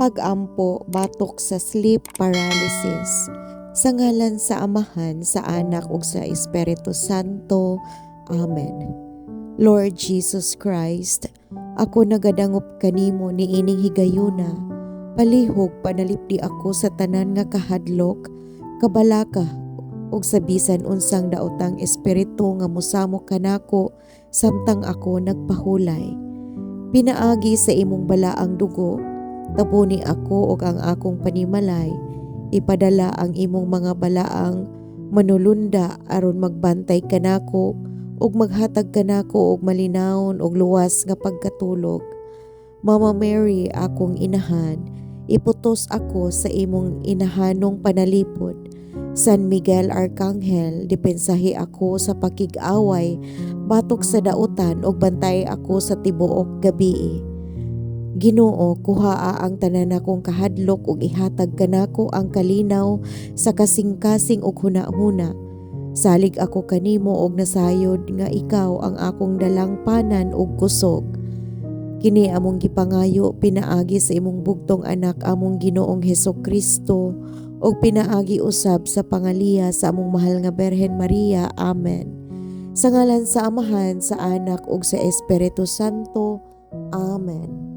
pag-ampo batok sa sleep paralysis. Sa ngalan sa Amahan, sa Anak ug sa Espiritu Santo. Amen. Lord Jesus Christ, ako nagadangop kanimo niining higayuna, palihog panalipdi ako sa tanan nga kahadlok, kabalaka ug sa bisan unsang daotang espiritu nga mosamo kanako samtang ako nagpahulay. Pinaagi sa imong balaang dugo, tabuni ako ug ang akong panimalay, ipadala ang imong mga balaang manulunda aron magbantay kanako ug maghatag kanako og malinawon ug luwas nga pagkatulog. Mama Mary, akong inahan, iputos ako sa imong inahanong panalipod. San Miguel Arcangel, depensahi ako sa pakig-away batok sa dautan ug bantay ako sa tibuok gabii. Ginoo, kuhaa ang tanan akong kahadlok ug ihatag kanako ang kalinaw sa kasing-kasing ug hunahuna. Salig ako kanimo og nasayod nga ikaw ang akong dalangpanan ug kusog. Kini among gipangayo pinaagi sa imong bugtong anak among Ginoong Hesukristo ug pinaagi usab sa pangaliya sa among mahal nga Birhen Maria. Amen. Sa ngalan sa Amahan, sa Anak ug sa Espiritu Santo. Amen.